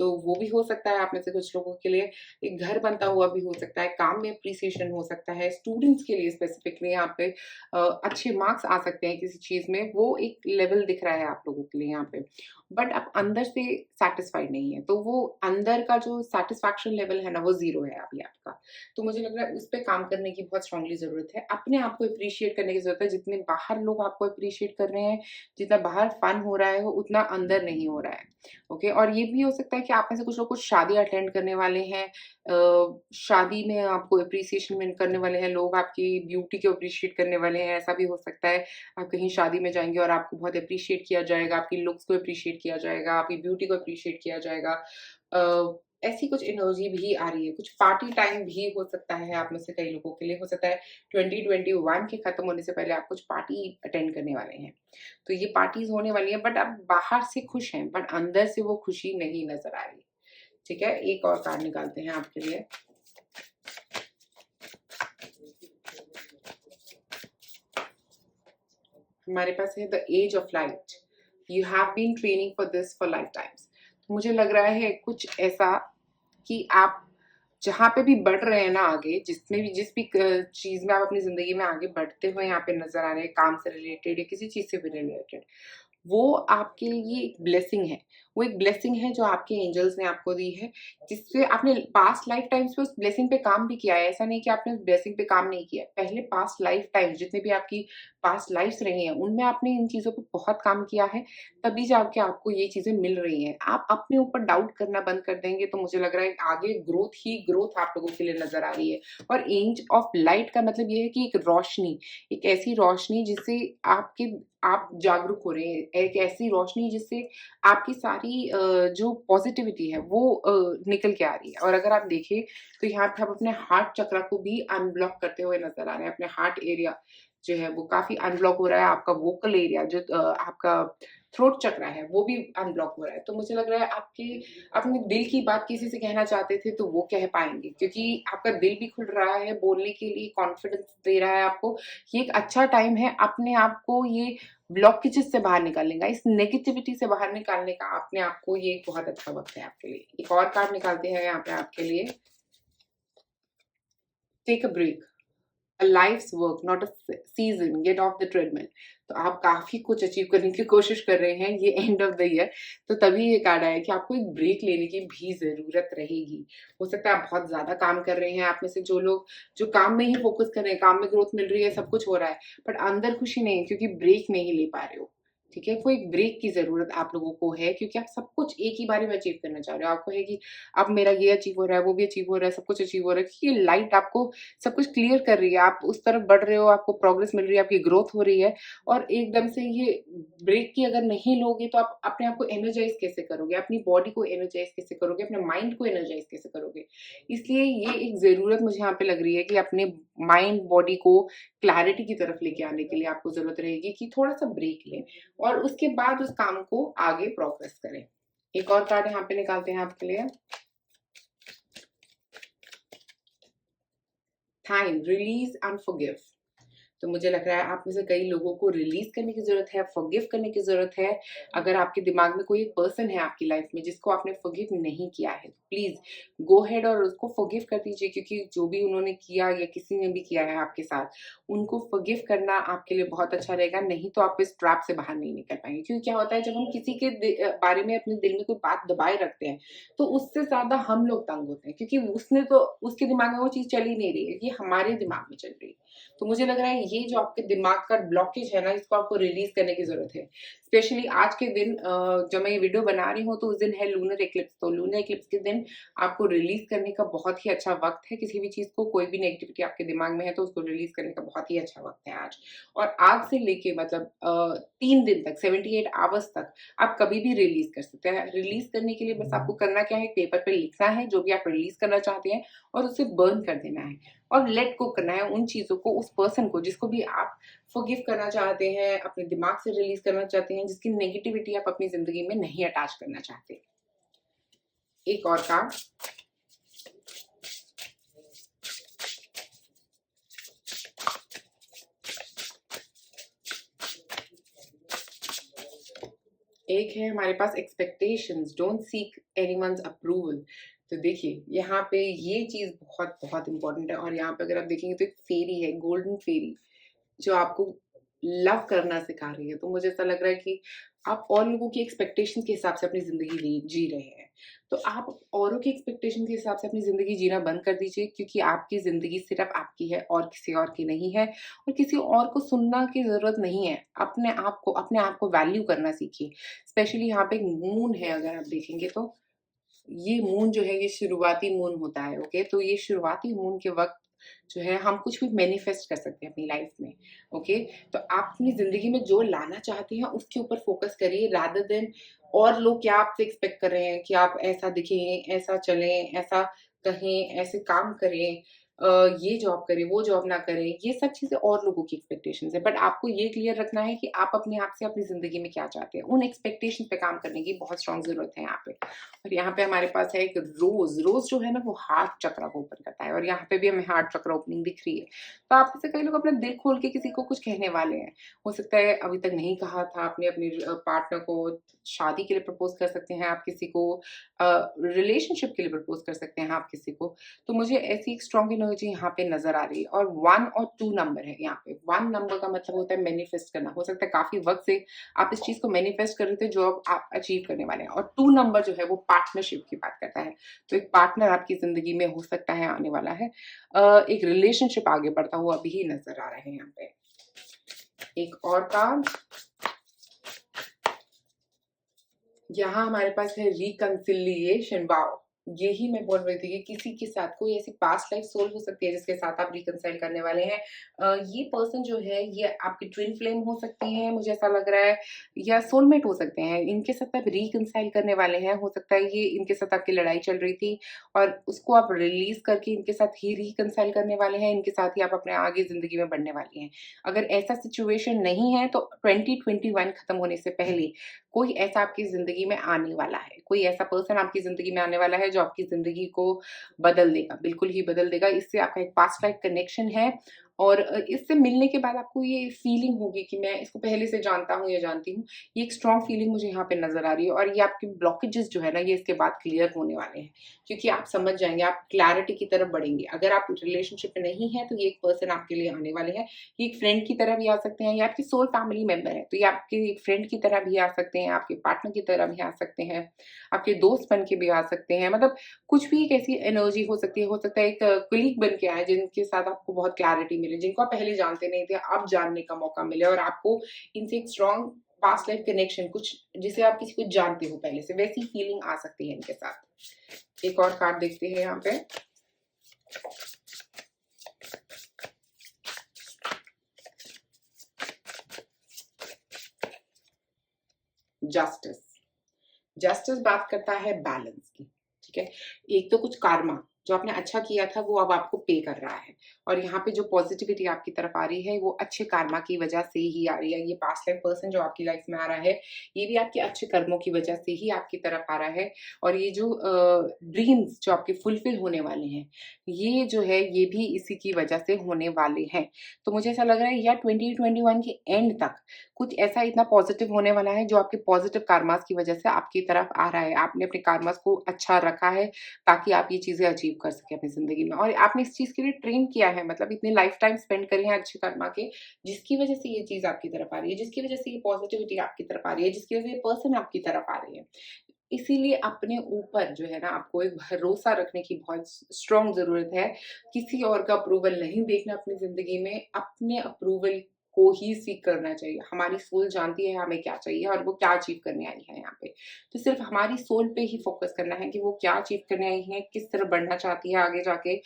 तो वो भी हो सकता है। आप में से कुछ लोगों के लिए एक घर बनता हुआ भी हो सकता है, काम में अप्रिसिएशन हो सकता है। स्टूडेंट्स के लिए स्पेसिफिकली यहाँ पे अच्छे मार्क्स आ सकते हैं किसी चीज में, वो एक लेवल दिख रहा है आप लोगों के लिए यहाँ पे। बट आप अंदर से सेटिस्फाइड नहीं है, तो वो अंदर का जो सेटिस्फैक्शन लेवल है ना, वो जीरो है अभी आपका। तो मुझे लग रहा है उस पर काम करने की बहुत स्ट्रांगली जरूरत है, अपने आप को अप्रिशिएट करने की जरूरत है। जितने बाहर लोग आपको अप्रिशिएट कर रहे हैं, जितना बाहर फन हो रहा है, उतना अंदर नहीं हो रहा है। ओके, और ये भी हो सकता है कि आप में से कुछ लोग कुछ शादी अटेंड करने वाले हैं, शादी में आपको अप्रिसिएशन करने वाले हैं लोग, आपकी ब्यूटी को अप्रिशिएट करने वाले हैं। ऐसा भी हो सकता है आप कहीं शादी में जाएंगे और आपको बहुत अप्रिशिएट किया जाएगा, आपकी लुक्स को अप्रिशिएट किया जाएगा, आपकी ब्यूटी को अप्रिशिएट किया जाएगा। ऐसी कुछ एनर्जी भी आ रही है। कुछ पार्टी टाइम भी हो सकता है आप में से कई लोगों के लिए। हो सकता है 2021 के खत्म होने से पहले आप कुछ पार्टी अटेंड करने वाले हैं, तो ये पार्टीज होने वाली है। बट आप बाहर से खुश हैं, बट अंदर से वो खुशी नहीं नजर आ रही। ठीक है, एक और कार्ड निकालते हैं आपके लिए। हमारे पास है the age of light. You have been training for this for lifetimes. मुझे लग रहा है कुछ ऐसा कि आप जहाँ पे भी बढ़ रहे हैं ना आगे, जिसमें भी जिस भी चीज में आप अपनी जिंदगी में आगे बढ़ते हुए यहाँ पे नजर आ रहे हैं, काम से रिलेटेड या किसी चीज से भी रिलेटेड, वो आपके लिए एक ब्लेसिंग है। वो एक ब्लेसिंग है जो आपके एंजल्स ने आपको दी है, जिससे आपने पास्ट लाइफ टाइम्स पे उस ब्लेसिंग पे काम भी किया है। ऐसा नहीं कि आपने उस ब्लेसिंग पे काम नहीं किया। पहले पास्ट लाइफ टाइम्स जितने भी आपकी पास्ट लाइफ्स रही हैं, उनमें आपने इन चीजों पे बहुत काम किया है, तभी जाके आपको ये चीजें मिल रही हैं। आप अपने ऊपर डाउट करना बंद कर देंगे तो मुझे लग रहा है आगे ग्रोथ ही ग्रोथ आप लोगों के लिए नजर आ रही है। और एज ऑफ लाइट का मतलब ये है कि एक रोशनी, एक ऐसी रोशनी जिससे आप जागरूक हो रहे हैं, एक ऐसी रोशनी जिससे आपकी सारी जो पॉजिटिविटी है वो निकल के आ रही है। और अगर आप देखें तो यहाँ पे आप अपने हार्ट चक्र को भी अनब्लॉक करते हुए नजर आ रहे हैं। अपने हार्ट एरिया जो है वो काफी अनब्लॉक हो रहा है। आपका वोकल एरिया जो आपका थ्रोट चक्र है वो भी अनब्लॉक हो रहा है। तो मुझे लग रहा है आपके अपने दिल की बात किसी से कहना चाहते थे तो वो कह पाएंगे, क्योंकि आपका दिल भी खुल रहा है बोलने के लिए, कॉन्फिडेंस दे रहा है आपको। ये एक अच्छा टाइम है अपने आप को ये ब्लॉकेजेस से बाहर निकालने का, इस नेगेटिविटी से बाहर निकालने का अपने आप को। ये एक बहुत अच्छा वक्त है आपके लिए। एक और कार्ड निकालते हैं यहाँ पे आपके लिए, take a break, a life's work, not a season, get off the treadmill। तो आप काफी कुछ अचीव करने की कोशिश कर रहे हैं ये एंड ऑफ द ईयर, तो तभी ये कार्ड आया कि आपको एक ब्रेक लेने की भी जरूरत रहेगी। हो सकता है आप बहुत ज्यादा काम कर रहे हैं, आप में से जो लोग जो काम में ही फोकस कर रहे हैं, काम में ग्रोथ मिल रही है, सब कुछ हो रहा है, बट अंदर खुशी नहीं है क्योंकि ब्रेक नहीं ले पा रहे हो। ठीक है? कोई ब्रेक की ज़रूरत आप लोगों को है, क्योंकि आप सब कुछ एक ही बारी में अचीव करना चाह रहे हो। आपको है कि अब मेरा ये अचीव हो रहा है, वो भी अचीव हो रहा है, सब कुछ अचीव हो रहा है, क्योंकि लाइट आपको सब कुछ क्लियर कर रही है। आप उस तरफ बढ़ रहे हो, आपको प्रोग्रेस मिल रही है, आपकी ग्रोथ हो रही है, और एकदम से ये ब्रेक की अगर नहीं लोगे तो आप अपने आप को एनर्जाइज़ कैसे करोगे? अपनी बॉडी को एनर्जाइज़ कैसे करोगे? अपने माइंड को एनर्जाइज़ कैसे करोगे? इसलिए ये एक ज़रूरत मुझे यहाँ पे लग रही है कि अपने माइंड, बॉडी को क्लैरिटी की तरफ लेके आने के लिए आपको ज़रूरत रहेगी कि थोड़ा-सा ब्रेक लें। और उसके बाद उस काम को आगे प्रोग्रेस करें। एक और कार्ड यहाँ पे निकालते हैं आपके लिए। Time, release and forgive. तो मुझे लग रहा है आप में से कई लोगों को रिलीज करने की जरूरत है, फॉरगिव करने की जरूरत है। अगर आपके दिमाग में कोई एक पर्सन है आपकी लाइफ में जिसको आपने फॉरगिव नहीं किया है, तो प्लीज गो हेड और उसको फॉरगिव कर दीजिए, क्योंकि जो भी उन्होंने किया या किसी ने भी किया है आपके साथ, उनको फॉरगिव करना आपके लिए बहुत अच्छा रहेगा। नहीं तो आप इस ट्रैप से बाहर नहीं निकल पाएंगे। क्योंकि क्या होता है, जब हम किसी के बारे में अपने दिल में कोई बात दबाए रखते हैं, तो उससे ज्यादा हम लोग तंग होते हैं, क्योंकि उसने तो, उसके दिमाग में वो चीज चल ही नहीं रही है, ये हमारे दिमाग में चल रही है। तो मुझे लग रहा है ये जो आपके दिमाग का ब्लॉकेज है ना, इसको आपको रिलीज करने की जरूरत है। स्पेशली आज के दिन, जब मैं ये वीडियो बना रही हूँ तो उस दिन है लूनर एक्लिप्स। तो लूनर एक्लिप्स के दिन आपको रिलीज करने का बहुत ही अच्छा वक्त है। किसी भी चीज को, कोई भी नेगेटिविटी आपके दिमाग में है तो उसको रिलीज करने का बहुत ही अच्छा वक्त है आज। और आज से लेके मतलब 3 दिन तक, 78 आवर्स तक आप कभी भी रिलीज कर सकते हैं। रिलीज करने के लिए बस आपको करना क्या है, पेपर पे लिखना है जो भी आप रिलीज करना चाहते हैं, और उसे बर्न कर देना है, और लेट गो करना है उन चीज़ों को, उस पर्सन को जिसको भी आप फॉरगिव करना चाहते हैं, अपने दिमाग से रिलीज़ करना चाहते हैं, जिसकी नेगेटिविटी आप अपनी ज़िंदगी में नहीं अटैच करना चाहते। एक और कार्ड। एक है हमारे पास expectations, don't seek anyone's approval. तो देखिए यहाँ पे ये चीज़ बहुत बहुत इंपॉर्टेंट है, और यहाँ पे अगर आप देखेंगे तो एक फेरी है, गोल्डन फेरी, जो आपको लव करना सिखा रही है। तो मुझे ऐसा लग रहा है कि आप और लोगों की एक्सपेक्टेशन के हिसाब से अपनी ज़िंदगी जी रहे हैं। तो आप औरों की एक्सपेक्टेशन के हिसाब से अपनी ज़िंदगी जीना बंद कर दीजिए, क्योंकि आपकी ज़िंदगी सिर्फ़ आपकी है और किसी और की नहीं है, और किसी और को सुनना की ज़रूरत नहीं है। अपने आप को वैल्यू करना सीखिए। स्पेशली यहाँ पे एक मून है, अगर आप देखेंगे तो ये मून जो है, ये शुरुआती मून होता है, ओके? तो ये शुरुआती मून के वक़्त जो है हम कुछ भी मैनिफेस्ट कर सकते हैं अपनी लाइफ में, ओके? तो आप अपनी ज़िंदगी में जो लाना चाहते हैं उसके ऊपर फ़ोकस करिए, रादर देन और लोग क्या आपसे एक्सपेक्ट कर रहे हैं कि आप ऐसा दिखें, ऐसा चलें, ऐसा कहें, ऐसे काम करें, ये जॉब करें, वो जॉब ना करें। ये सब चीज़ें और लोगों की एक्सपेक्टेशंस है, बट आपको ये क्लियर रखना है कि आप अपने आप से अपनी ज़िंदगी में क्या चाहते हैं। उन एक्सपेक्टेशन पे काम करने की बहुत स्ट्रॉन्ग ज़रूरत है यहाँ पे। और यहाँ पे हमारे पास है एक रोज़। रोज़ जो है ना, वो हार्ट चक्र को ओपन करता है, और यहाँ पे भी हमें हार्ट चक्र ओपनिंग दिख रही है। तो आप में से कई लोग अपना दिल खोल के किसी को कुछ कहने वाले हैं। हो सकता है अभी तक नहीं कहा था आपने अपने पार्टनर को, शादी के लिए प्रपोज़ कर सकते हैं आप किसी को, रिलेशनशिप के लिए प्रपोज़ कर सकते हैं आप किसी को। तो मुझे ऐसी एक स्ट्रॉन्ग एनर्जी यहाँ पे नज़र आ रही है, और 1 और 2 नंबर है यहाँ पे। 1 नंबर का मतलब होता है मैनिफेस्ट करना। हो सकता है काफ़ी वक़्त से आप इस चीज़ को मैनिफेस्ट कर रहे थे जो अब आप अचीव करने वाले हैं, और 2 नंबर जो है वो पार्टनरशिप की बात करता है। तो एक पार्टनर आपकी ज़िंदगी में हो सकता है आने वाला है। एक रिलेशनशिप आगे बढ़ता हुआ भी नज़र आ रहा है यहाँ पे। एक और कार्ड। यहाँ हमारे पास है रिकंसिलिएशन। वाओ! यही मैं बोल रही थी कि किसी के साथ कोई ऐसी पास्ट लाइफ सोल हो सकती है जिसके साथ आप रिकंसाइल करने वाले हैं। ये पर्सन जो है, ये आपकी ट्विन फ्लेम हो सकती हैं, मुझे ऐसा लग रहा है, या सोलमेट हो सकते हैं। इनके साथ आप रिकंसाइल करने वाले हैं। हो सकता है ये इनके साथ आपकी लड़ाई चल रही थी और उसको आप रिलीज़ करके इनके साथ ही रिकंसाइल करने वाले हैं। इनके साथ ही आप अपने आगे ज़िंदगी में बढ़ने वाली हैं। अगर ऐसा सिचुएशन नहीं है तो 2021 खत्म होने से पहले कोई ऐसा आपकी ज़िंदगी में आने वाला है। कोई ऐसा पर्सन आपकी ज़िंदगी में आने वाला है जो आपकी ज़िंदगी को बदल देगा, बिल्कुल ही बदल देगा। इससे आपका एक पास्ट लाइफ कनेक्शन है, और इससे मिलने के बाद आपको ये फीलिंग होगी कि मैं इसको पहले से जानता हूँ या जानती हूँ। ये एक स्ट्रॉन्ग फीलिंग मुझे यहाँ पे नज़र आ रही है, और ये आपके ब्लॉकेजेस जो है ना, ये इसके बाद क्लियर होने वाले हैं, क्योंकि आप समझ जाएँगे, आप क्लैरिटी की तरफ बढ़ेंगे। अगर आप रिलेशनशिप में नहीं हैं तो ये एक पर्सन आपके लिए आने वाले हैं। ये एक फ्रेंड की तरह भी आ सकते हैं, ये आपके सोल फैमिली मेंबर है, तो ये आपके एक फ्रेंड की तरह भी आ सकते हैं, आपके पार्टनर की तरह भी आ सकते हैं, आपके दोस्त बन के भी आ सकते हैं। मतलब कुछ भी एक ऐसी एनर्जी हो सकती है। हो सकता है एक कलीग बन के आए जिनके साथ आपको बहुत क्लैरिटी मिले, जिनको आप पहले जानते नहीं थे, अब जानने का मौका मिले, और आपको इनसे एक स्ट्रॉन्ग पास्ट लाइफ कनेक्शन, कुछ जिसे आप किसी को जानते हो पहले से, वैसी फीलिंग आ सकती है इनके साथ। एक और कार्ड देखते हैं यहाँ पे। जस्टिस। जस्टिस बात करता है बैलेंस की, ठीक है। एक तो कुछ कार्मा जो आपने अच्छा किया था वो अब आपको पे कर रहा है, और यहाँ पे जो पॉजिटिविटी आपकी तरफ आ रही है वो अच्छे कार्मा की वजह से ही आ रही है। ये पास्ट लाइफ पर्सन जो आपकी लाइफ में आ रहा है ये भी आपके अच्छे कर्मों की वजह से ही आपकी तरफ आ रहा है। और ये जो ड्रीम्स जो आपके फुलफिल होने वाले हैं ये जो है ये भी इसी की वजह से होने वाले हैं। तो मुझे ऐसा लग रहा है या 2021 के एंड तक कुछ ऐसा इतना पॉजिटिव होने वाला है जो आपके पॉजिटिव कार्मास की वजह से आपकी तरफ आ रहा है। आपने अपने कार्मास को अच्छा रखा है ताकि आप ये चीजें अचीव कर सके अपनी जिंदगी में, और आपने इस चीज के लिए ट्रेन किया है, मतलब इतने लाइफ टाइम स्पेंड करे हैं अच्छे कर्मा के, जिसकी वजह से ये चीज आपकी तरफ आ रही है, जिसकी वजह से ये पॉजिटिविटी आपकी तरफ आ रही है, जिसकी वजह से ये पर्सन आपकी तरफ आ रही है। इसीलिए अपने ऊपर जो है ना आपको एक भरोसा रखने की बहुत स्ट्रांग जरूरत है। किसी और का अप्रूवल नहीं देखना अपनी जिंदगी में, अपने अप्रूवल को ही सीख करना चाहिए। हमारी सोल जानती है हमें क्या चाहिए और वो क्या अचीव करने आई है यहाँ पे। तो सिर्फ हमारी सोल पे ही फोकस करना है कि वो क्या अचीव करने आई है, किस तरह बढ़ना चाहती है आगे जाके,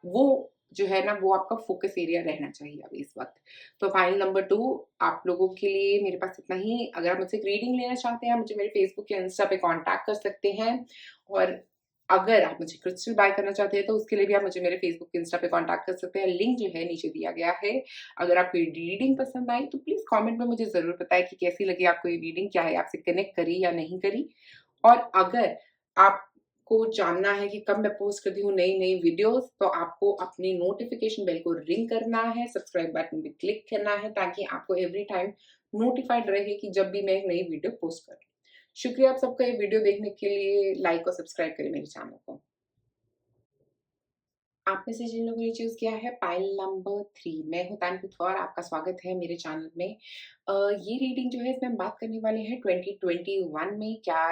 वो जो है ना वो आपका फोकस एरिया रहना चाहिए अभी इस वक्त। तो फाइल नंबर 2 आप लोगों के लिए मेरे पास इतना ही। अगर आप मुझसे रीडिंग लेना चाहते हैं मुझे मेरे फेसबुक या इंस्टा पे कांटेक्ट कर सकते हैं, और अगर आप मुझे क्रिस्टल बाय करना चाहते हैं तो उसके लिए भी आप मुझे मेरे फेसबुक इंस्टा पे कांटेक्ट कर सकते हैं। लिंक जो है नीचे दिया गया है। अगर आपको ये रीडिंग पसंद आई तो प्लीज कमेंट में मुझे जरूर बताएं कि कैसी लगी आपको ये रीडिंग, क्या है आपसे कनेक्ट करी या नहीं करी। और अगर आपको जानना है कि कब मैं पोस्ट करती हूँ नई नई वीडियोस, तो आपको अपनी नोटिफिकेशन बेल को रिंग करना है, सब्सक्राइब बटन पे क्लिक करना है, ताकि आपको एवरी टाइम नोटिफाइड रहे कि जब भी मैं एक नई वीडियो पोस्ट करूँ। शुक्रिया आप सबका ये वीडियो देखने के लिए। लाइक और सब्सक्राइब करें मेरे चैनल को। आप में से जिन लोगों ने चूज किया है पाइल नंबर 3, मैं हूँ तानवी कौर, आपका स्वागत है मेरे चैनल में। ये रीडिंग जो है इसमें हम बात करने वाले हैं 2021 में क्या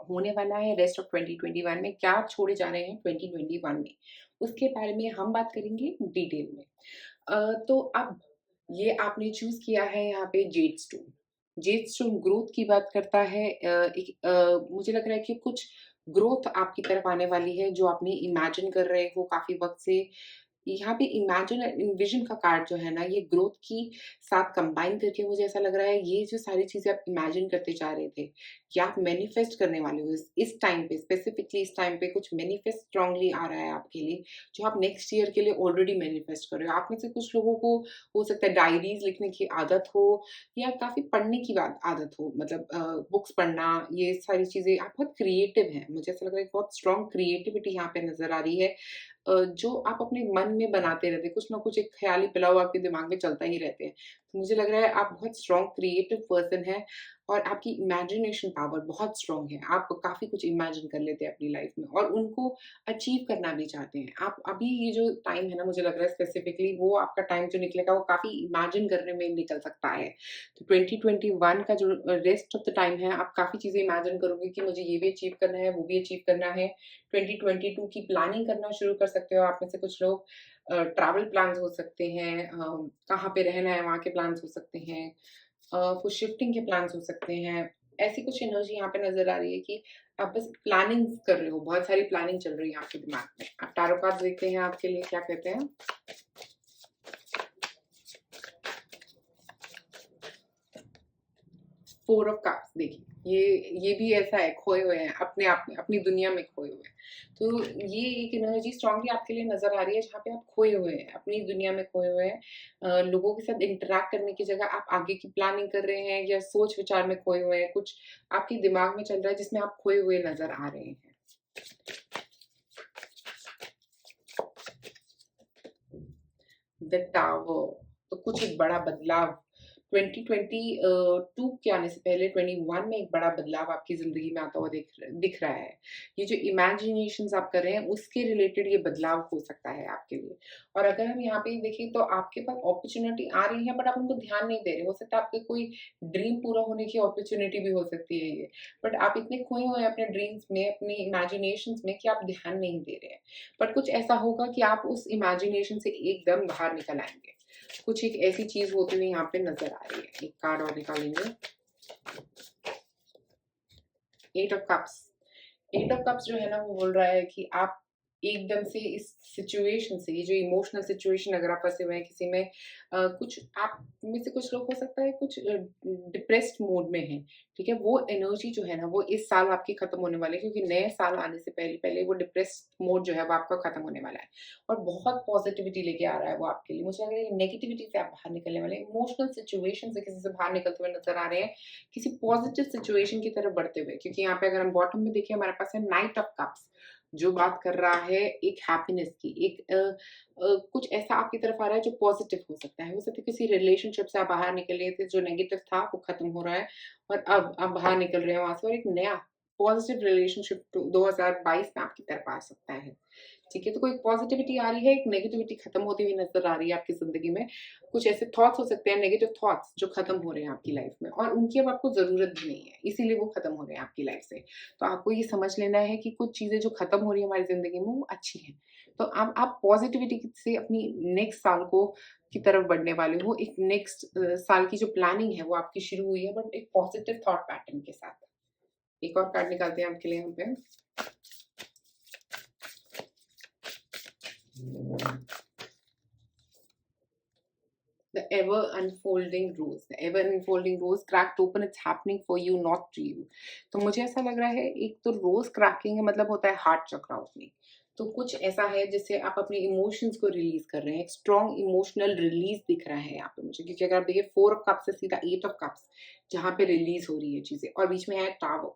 होने वाला है, रेस्ट ऑफ 2021 में क्या छोड़े जा रहे हैं 2021 में, उसके बारे में हम बात करेंगे डिटेल में। तो अब ये आपने चूज किया है यहाँ पे Z stone. Z stone growth की बात करता है। मुझे लग रहा है कि कुछ ग्रोथ आपकी तरफ आने वाली है जो आपने इमेजिन कर रहे हो काफी वक्त से। यहाँ पे इमेजिन इन्विजन का कार्ड जो है ना ये ग्रोथ की साथ कंबाइन करके मुझे ऐसा लग रहा है ये जो सारी चीजें आप इमेजिन करते जा रहे थे कि आप मैनिफेस्ट करने वाले हो इस टाइम पे, स्पेसिफिकली इस टाइम पे कुछ मैनिफेस्ट स्ट्रांगली आ रहा है आपके लिए, जो आप नेक्स्ट ईयर के लिए ऑलरेडी मैनिफेस्ट कर रहे हो। आप में से कुछ लोगों को हो सकता है डायरीज लिखने की आदत हो या काफी पढ़ने की बात आदत हो, मतलब बुक्स पढ़ना, ये सारी चीजें। आप बहुत क्रिएटिव हैं, मुझे ऐसा लग रहा है बहुत स्ट्रांग क्रिएटिविटी यहाँ पे नजर आ रही है। जो आप अपने मन में बनाते रहते हैं, कुछ ना कुछ एक ख्याली पिलाओ आपके दिमाग में चलता ही रहते हैं। तो मुझे लग रहा है आप बहुत स्ट्रांग क्रिएटिव पर्सन हैं और आपकी इमेजिनेशन पावर बहुत स्ट्रांग है। आप काफ़ी कुछ इमेजिन कर लेते हैं अपनी लाइफ में और उनको अचीव करना भी चाहते हैं। आप अभी ये जो टाइम है ना मुझे लग रहा है स्पेसिफिकली वो आपका टाइम जो निकलेगा वो काफ़ी इमेजिन करने में निकल सकता है। तो 2021 का जो रेस्ट ऑफ द टाइम है आप काफ़ी चीज़ें इमेजिन करोगे कि मुझे ये भी अचीव करना है, वो भी अचीव करना है। 2022 की प्लानिंग करना शुरू कर सकते हो। आप में से कुछ लोग ट्रैवल प्लान्स हो सकते हैं, कहाँ पे रहना है वहाँ के प्लान्स हो सकते हैं, कुछ शिफ्टिंग के प्लान्स हो सकते हैं। ऐसी कुछ एनर्जी यहाँ पे नज़र आ रही है कि आप बस प्लानिंग्स कर रहे हो, बहुत सारी प्लानिंग चल रही है आपके दिमाग में। आप टैरो कार्ड देखते हैं आपके लिए क्या कहते हैं। 4 ऑफ कप्स देखिए, ये भी ऐसा है, खोए हुए हैं अपने आप में, अपनी दुनिया में खोए हुए हैं। तो ये एक एनर्जी स्ट्रांगली आपके लिए नज़र आ रही है जहाँ पे आप खोए हुए हैं, अपनी दुनिया में खोए हुए हैं। लोगों के साथ इंटरैक्ट करने की जगह आप आगे की प्लानिंग कर रहे हैं या सोच-विचार में खोए हुए हैं, कुछ आपके दिमाग में चल रहा है जिसमें आप खोए हुए नज़र आ रहे हैं। द टावर, तो कुछ एक बड़ा बदलाव 2022 के आने से पहले 21 में एक बड़ा बदलाव आपकी ज़िंदगी में आता हुआ दिख रहा है। ये जो इमेजिनेशंस आप कर रहे हैं उसके रिलेटेड ये बदलाव हो सकता है आपके लिए। और अगर हम यहाँ पे देखें तो आपके पास अपॉर्च्युनिटी आ रही है बट आप उनको ध्यान नहीं दे रहे। हो सकता है आपके कोई ड्रीम पूरा होने की अपॉर्च्युनिटी भी हो सकती है ये, बट आप इतने खोए हुए हैं अपने ड्रीम्स में, अपनी इमेजिनेशंस में कि आप ध्यान नहीं दे रहे हैं। बट कुछ ऐसा होगा कि आप उस इमेजिनेशन से एकदम बाहर निकल आएँगे। कुछ एक ऐसी चीज़ होती हुई यहाँ पे नज़र आ रही है। एक कार्ड और निकालेंगे। Eight of cups. Eight of cups जो है ना वो बोल रहा है कि आप एकदम से इस सिचुएशन से, ये जो इमोशनल सिचुएशन अगर आप फंसे हुए हैं किसी में, कुछ आप में से कुछ लोग हो सकता है कुछ डिप्रेस्ड मूड में हैं, ठीक है? वो एनर्जी जो है ना वो इस साल आपकी खत्म होने वाली है, क्योंकि नए साल आने से पहले पहले वो डिप्रेस्ड मोड जो है वो आपका खत्म होने वाला है और बहुत पॉजिटिविटी लेके आ रहा है वो आपके लिए। मुझे लग रहा है नेगेटिविटी से आप बाहर निकलने वाले हैं, इमोशनल सिचुएशन से किसी से बाहर निकलते हुए नजर आ रहे हैं, किसी पॉजिटिव सिचुएशन की तरफ बढ़ते हुए, क्योंकि यहाँ पे अगर हम बॉटम में देखिए हमारे पास है नाइट ऑफ कप्स, जो बात कर रहा है एक हैप्पीनेस की, एक कुछ ऐसा आपकी तरफ आ रहा है जो पॉजिटिव हो सकता है किसी रिलेशनशिप से आप बाहर निकल रहे थे, जो नेगेटिव था वो खत्म हो रहा है और अब आप बाहर निकल रहे हैं वहां से और एक नया पॉजिटिव रिलेशनशिप 2022 में आपकी तरफ आ सकता है। ठीक है, तो कोई पॉजिटिविटी आ रही है, एक नेगेटिविटी खत्म होती हुई नजर आ रही है आपकी जिंदगी में। कुछ ऐसे थॉट्स हो सकते हैं, नेगेटिव थॉट्स जो खत्म हो रहे हैं आपकी लाइफ में और उनकी अब आपको जरूरत भी नहीं है, इसीलिए वो खत्म हो रहे हैं आपकी लाइफ से। तो आपको ये समझ लेना है कि कुछ चीजें जो खत्म हो रही है हमारी जिंदगी में वो अच्छी हैं। तो अब आप पॉजिटिविटी से अपनी नेक्स्ट साल को की तरफ बढ़ने वाले हो। एक नेक्स्ट साल की जो प्लानिंग है वो आपकी शुरू हुई है, बट एक पॉजिटिव थॉट पैटर्न के साथ। एक और कार्ड निकालते हैं आपके लिए यहाँ पे। The ever unfolding rose, the ever unfolding rose cracked open, it's happening for you, not to you। तो मुझे ऐसा लग रहा है एक तो रोज क्रैकिंग है, मतलब होता है हार्ट चक्रा ओपनिंग। तो कुछ ऐसा है जिससे आप अपने इमोशंस को रिलीज कर रहे हैं, एक स्ट्रॉन्ग इमोशनल रिलीज दिख रहा है यहाँ पे मुझे, क्योंकि अगर आप देखिए 4 ऑफ कप्स से सीधा 8 ऑफ कप्स जहाँ पे रिलीज हो रही है चीजें और बीच में है टावर।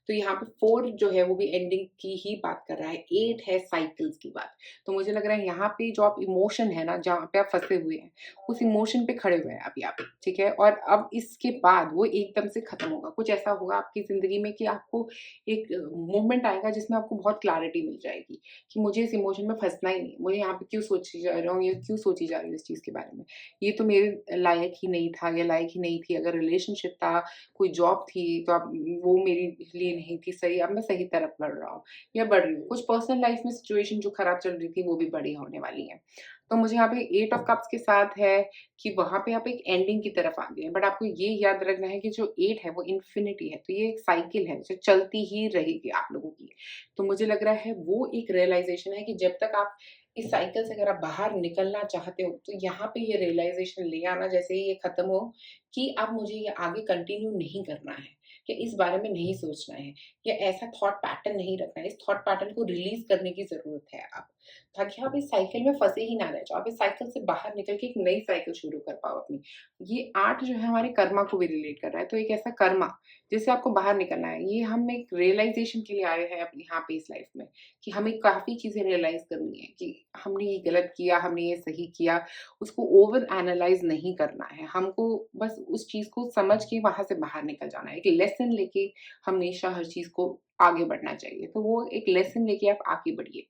तो यहाँ पे 4 जो है वो भी एंडिंग की ही बात कर रहा है, 8 है साइकिल्स की बात। तो मुझे लग रहा है यहाँ पे जो आप इमोशन है ना जहाँ पे आप फंसे हुए हैं उस इमोशन पे खड़े हुए हैं अभी आप, ठीक है? और अब इसके बाद वो एकदम से खत्म होगा। कुछ ऐसा होगा आपकी जिंदगी में कि आपको एक मोमेंट आएगा जिसमें आपको बहुत क्लैरिटी मिल जाएगी कि मुझे इस इमोशन में फंसना ही नहीं, मुझे यहाँ पे क्यों सोची जा रहा हूँ या क्यों सोची जा रही हूँ इस चीज के बारे में, ये तो मेरे लायक ही नहीं था या लायक ही नहीं थी। अगर रिलेशनशिप था, कोई जॉब थी, तो अब वो मेरे लिए नहीं थी सही, अब मैं सही तरफ बढ़ रहा हूँ या बढ़ रही हूँ। कुछ पर्सनल लाइफ में सिचुएशन जो खराब चल रही थी वो भी बड़ी होने वाली है। तो मुझे यहाँ पे 8 ऑफ कप्स के साथ है कि वहां पे आप एक एंडिंग की तरफ आ गए हैं, बट आपको ये याद रखना है कि जो 8 है वो इन्फिनिटी है, तो ये एक साइकिल है जो चलती ही रहेगी आप लोगों की। तो मुझे लग रहा है वो एक रियलाइजेशन है कि जब तक आप इस साइकिल से अगर आप बाहर निकलना चाहते हो तो यहाँ पे ये रियलाइजेशन ले आना जैसे ही ये खत्म हो कि अब मुझे ये आगे कंटिन्यू नहीं करना है, कि इस बारे में नहीं सोचना है या ऐसा थॉट पैटर्न नहीं रखना है। इस थॉट पैटर्न को रिलीज करने की जरूरत है अब, ताकि आप इस साइकिल में फंसे ही ना रह जाओ, आप इस साइकिल से बाहर निकल के एक नई साइकिल शुरू कर पाओ अपनी। ये 8 जो है हमारे कर्मा को भी रिलेट कर रहा है, तो एक ऐसा कर्मा जिससे आपको बाहर निकलना है। ये हम एक रियलाइजेशन के लिए आए हैं अपनी यहाँ पे इस लाइफ में, कि हमें काफी चीजें रियलाइज करनी है कि हमने ये गलत किया, हमने ये सही किया। उसको ओवर एनालाइज नहीं करना है, हमको बस उस चीज को समझ के वहां से बाहर निकल जाना है। एक लेसन लेके हमेशा हर चीज को आगे बढ़ना चाहिए, तो वो एक लेसन लेके आप आगे बढ़िए।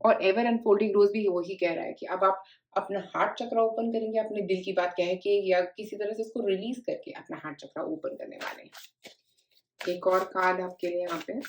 और एवर अनफोल्डिंग रोज भी वही कह रहा है कि अब आप अपना हार्ट चक्र ओपन करेंगे, अपने दिल की बात कह के या किसी तरह से उसको रिलीज करके अपना हार्ट चक्र ओपन करने वाले हैं। एक और कार्ड आपके लिए यहाँ पे,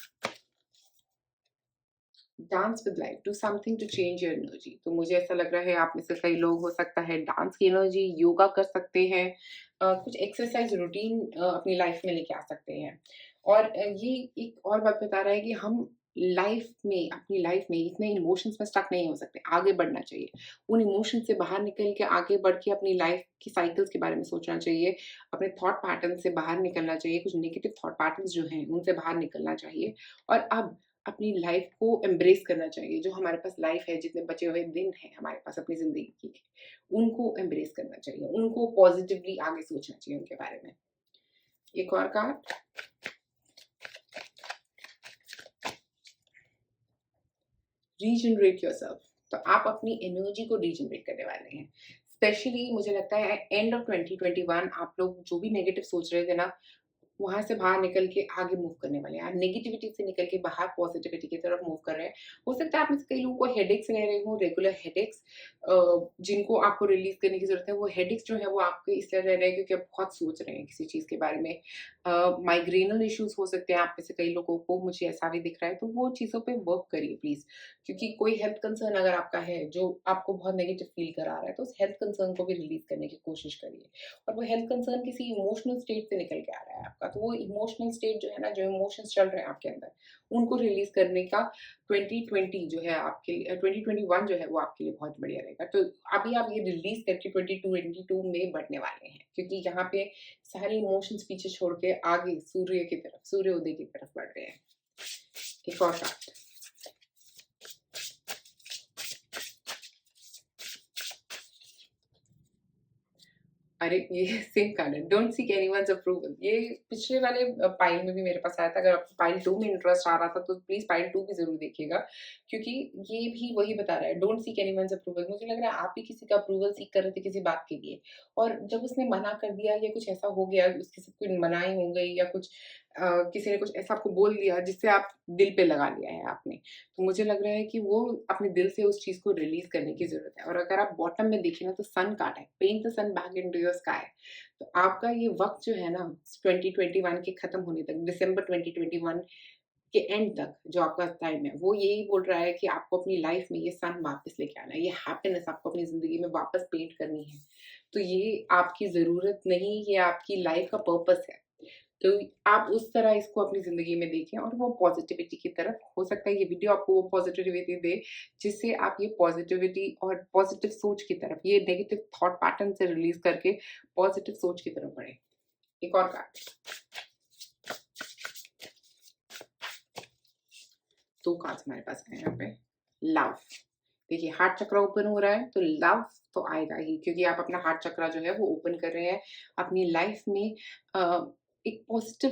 dance with life, do something to change your energy. तो मुझे ऐसा लग रहा है आप में से कई लोग हो सकता है डांस की एनर्जी, योगा कर सकते हैं, कुछ एक्सरसाइज रूटीन अपनी लाइफ में लेके आ सकते हैं। और ये एक और बात बता रहा है कि हम लाइफ में, अपनी लाइफ में इतने इमोशंस में स्टक नहीं हो सकते, आगे बढ़ना चाहिए। उन इमोशन से बाहर निकल के आगे बढ़ के अपनी लाइफ की साइकिल्स के बारे में सोचना चाहिए, अपने थॉट पैटर्न से बाहर निकलना चाहिए, कुछ नेगेटिव थॉट पैटर्न्स जो हैं उनसे बाहर निकलना चाहिए और अब अपनी लाइफ को एम्ब्रेस करना चाहिए। जो हमारे पास लाइफ है, जितने बचे हुए दिन हैं हमारे पास अपनी ज़िंदगी के, उनको एम्ब्रेस करना चाहिए, उनको पॉज़िटिवली आगे सोचना चाहिए उनके बारे में। एक और कार्ड, रीजनरेट योरसेल्फ। तो आप अपनी एनर्जी को रीजनरेट करने वाले हैं। स्पेशली मुझे लगता है एंड ऑफ 2021 आप लोग जो भी नेगेटिव सोच रहे थे ना, वहाँ से बाहर निकल के आगे मूव करने वाले हैं। आप नेगेटिविटी से निकल के बाहर पॉजिटिविटी की तरफ मूव कर रहे हैं। हो सकता है आप में से कई लोगों को हेडेक्स रह रहे हों, रेगुलर हेडेक्स, जिनको आपको रिलीज़ करने की ज़रूरत है। वो हेडेक्स जो है वो आपके इसलिए रह रहे हैं क्योंकि आप बहुत सोच रहे हैं किसी चीज़ के बारे में। माइग्रेनल इश्यूज़ हो सकते हैं आप में से कई लोगों को, मुझे ऐसा भी दिख रहा है। तो वो चीज़ों पे वर्क करिए प्लीज़, क्योंकि कोई हेल्थ कंसर्न अगर आपका है जो आपको बहुत नेगेटिव फ़ील करा रहा है, तो उस हेल्थ कंसर्न को भी रिलीज़ करने की कोशिश करिए। और वो हेल्थ कंसर्न किसी इमोशनल स्टेट से निकल के आ रहा है आपका, तो वो इमोशनल स्टेट जो है ना, जो इमोशंस चल रहे हैं आपके अंदर, उनको रिलीज़ करने का 2020 जो है आपके लिए 2021 जो है वो आपके लिए बहुत बढ़िया रहेगा। तो अभी आप ये रिलीज़ करके 22 में बढ़ने वाले हैं, क्योंकि यहाँ पे सारे इमोशंस पीछे छोड़ के आगे सूर्य की तरफ, सूर्योदय की तरफ बढ़ रहे हैं। एक और कार्ड। अरे ये सेम कार्ड है, डोंट सीक एनीवन्स अप्रूवल। ये पिछले वाले पाइल में भी मेरे पास आया था। अगर आपको पाइल 2 में इंटरेस्ट आ रहा था तो प्लीज पाइल 2 भी जरूर देखिएगा, क्योंकि ये भी वही बता रहा है, डोंट सीक एनीवन्स अप्रूवल। मुझे लग रहा है आप भी किसी का अप्रूवल सीख कर रहे थे किसी बात के लिए, और जब उसने मना कर दिया या कुछ ऐसा हो गया, उसकी सब कोई मनाही हो गई या कुछ किसी ने कुछ ऐसा आपको बोल दिया जिससे आप दिल पे लगा लिया है आपने, तो मुझे लग रहा है कि वो अपने दिल से उस चीज को रिलीज करने की जरूरत है। और अगर आप बॉटम में देखिए ना, तो सन कार्ड है, paint the sun back into your sky. तो आपका ये वक्त जो है ना 2021 के खत्म होने तक, दिसंबर 2021 के एंड तक जो आपका टाइम है, वो यही बोल रहा है कि आपको अपनी लाइफ में ये सन वापस लेके आना है, ये हैप्पीनेस आपको अपनी जिंदगी में वापस पेंट करनी है। तो ये आपकी जरूरत नहीं, ये आपकी लाइफ का पर्पस है। तो आप उस तरह इसको अपनी ज़िंदगी में देखें और वो पॉज़िटिविटी की तरफ, हो सकता है ये वीडियो आपको वो पॉज़िटिविटी दे, जिससे आप ये पॉज़िटिविटी और पॉज़िटिव सोच की तरफ, ये नेगेटिव थॉट पैटर्न से रिलीज़ करके पॉज़िटिव सोच की तरफ बढ़ें। एक और कार्ड। 2 कार्ड्स हमारे पास हैं यहाँ पे। लव। देखिए हार्ट चक्र ओपन हो रहा है, तो लव तो आएगा ही, क्योंकि आप अपना हार्ट चक्र जो है वो ओपन कर रहे हैं अपनी लाइफ में। एक पॉजिटिव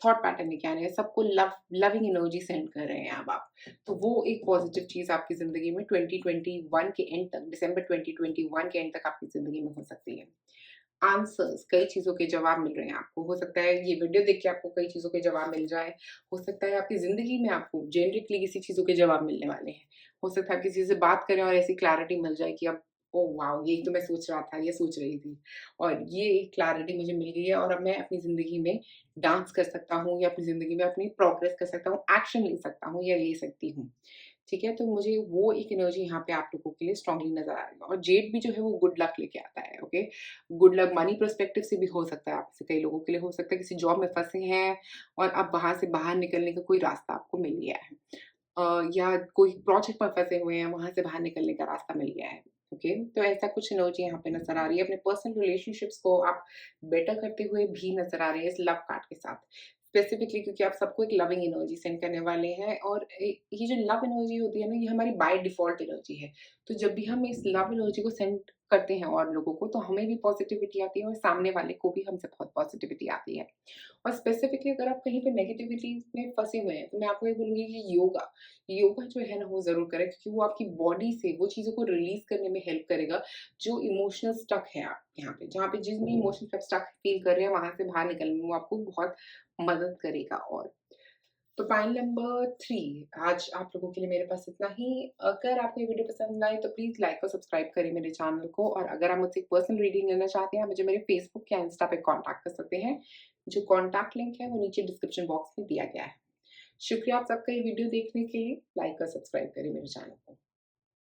थॉट पैटर्न लेके आ रहे हैं, सबको लविंग एनर्जी सेंड कर रहे हैं अब आप। तो वो एक पॉजिटिव चीज आपकी जिंदगी में 2021 के एंड तक, दिसंबर 2021 के एंड तक आपकी जिंदगी में हो सकती है। आंसर्स, कई चीज़ों के जवाब मिल रहे हैं आपको। हो सकता है ये वीडियो देख के आपको कई चीज़ों के जवाब मिल जाए। हो सकता है आपकी ज़िंदगी में आपको जेनेरिकली किसी चीज़ों के जवाब मिलने वाले हैं। हो सकता है आप किसी से बात करें और ऐसी क्लैरिटी मिल जाए कि अब ओह वाओ! यही तो मैं सोच रहा था, ये सोच रही थी, और ये एक क्लैरिटी मुझे मिल गई है और अब मैं अपनी ज़िंदगी में डांस कर सकता हूँ या अपनी ज़िंदगी में अपनी प्रोग्रेस कर सकता हूँ, एक्शन ले सकता हूँ या ले सकती हूँ। ठीक है? तो मुझे वो एक एनर्जी यहाँ पे आप लोगों के लिए स्ट्रांगली नज़र आ रही है। और जेड भी जो है वो गुड लक लेके आता है, okay? Good luck money perspective से भी हो सकता है, आप से कई लोगों के लिए हो सकता है किसी जॉब में फँसे हैं और अब वहाँ से बाहर निकलने का कोई रास्ता आपको मिल गया है। या कोई प्रोजेक्ट में फँसे हुए हैं, वहाँ से बाहर निकलने का रास्ता मिल गया है, ओके? तो ऐसा कुछ एनर्जी यहाँ पे नज़र आ रही है। अपने पर्सनल रिलेशनशिप्स को आप बेटर करते हुए भी नज़र आ रहे हैं इस लव कार्ड के साथ। स्पेसिफिकली क्योंकि आप सबको एक लविंग एनर्जी सेंड करने वाले हैं, और ये जो लव एनर्जी होती है ना, ये हमारी बाय डिफ़ॉल्ट एनर्जी है। तो जब भी हम इस लव एनर्जी को सेंड करते हैं और लोगों को, तो हमें भी पॉज़िटिविटी आती है और सामने वाले को भी हमसे बहुत पॉज़िटिविटी आती है। और स्पेसिफिकली अगर आप कहीं पे नेगेटिविटी में फँसे हुए हैं, तो मैं आपको ये बोलूँगी कि योगा, योगा जो है ना वो ज़रूर करें, क्योंकि वो आपकी बॉडी से वो चीज़ों को रिलीज़ करने में हेल्प करेगा, जो इमोशनल स्टक है आप यहाँ पे, जहाँ पे जिस भी इमोशंस आप स्टक फ़ील कर रहे हैं, वहाँ से बाहर निकलने में वो आपको बहुत मदद करेगा। और तो पॉइंट नंबर 3 आज आप लोगों के लिए मेरे पास इतना ही। अगर आपको ये वीडियो पसंद आए तो प्लीज़ लाइक और सब्सक्राइब करें मेरे चैनल को, और अगर आप मुझसे एक पर्सनल रीडिंग लेना चाहते हैं, आप मुझे मेरे फेसबुक या इंस्टा पे कॉन्टैक्ट कर सकते हैं। जो कॉन्टैक्ट लिंक है वो नीचे डिस्क्रिप्शन बॉक्स में दिया गया है। शुक्रिया आप सबका ये वीडियो देखने के लिए। लाइक और सब्सक्राइब करें मेरे चैनल को।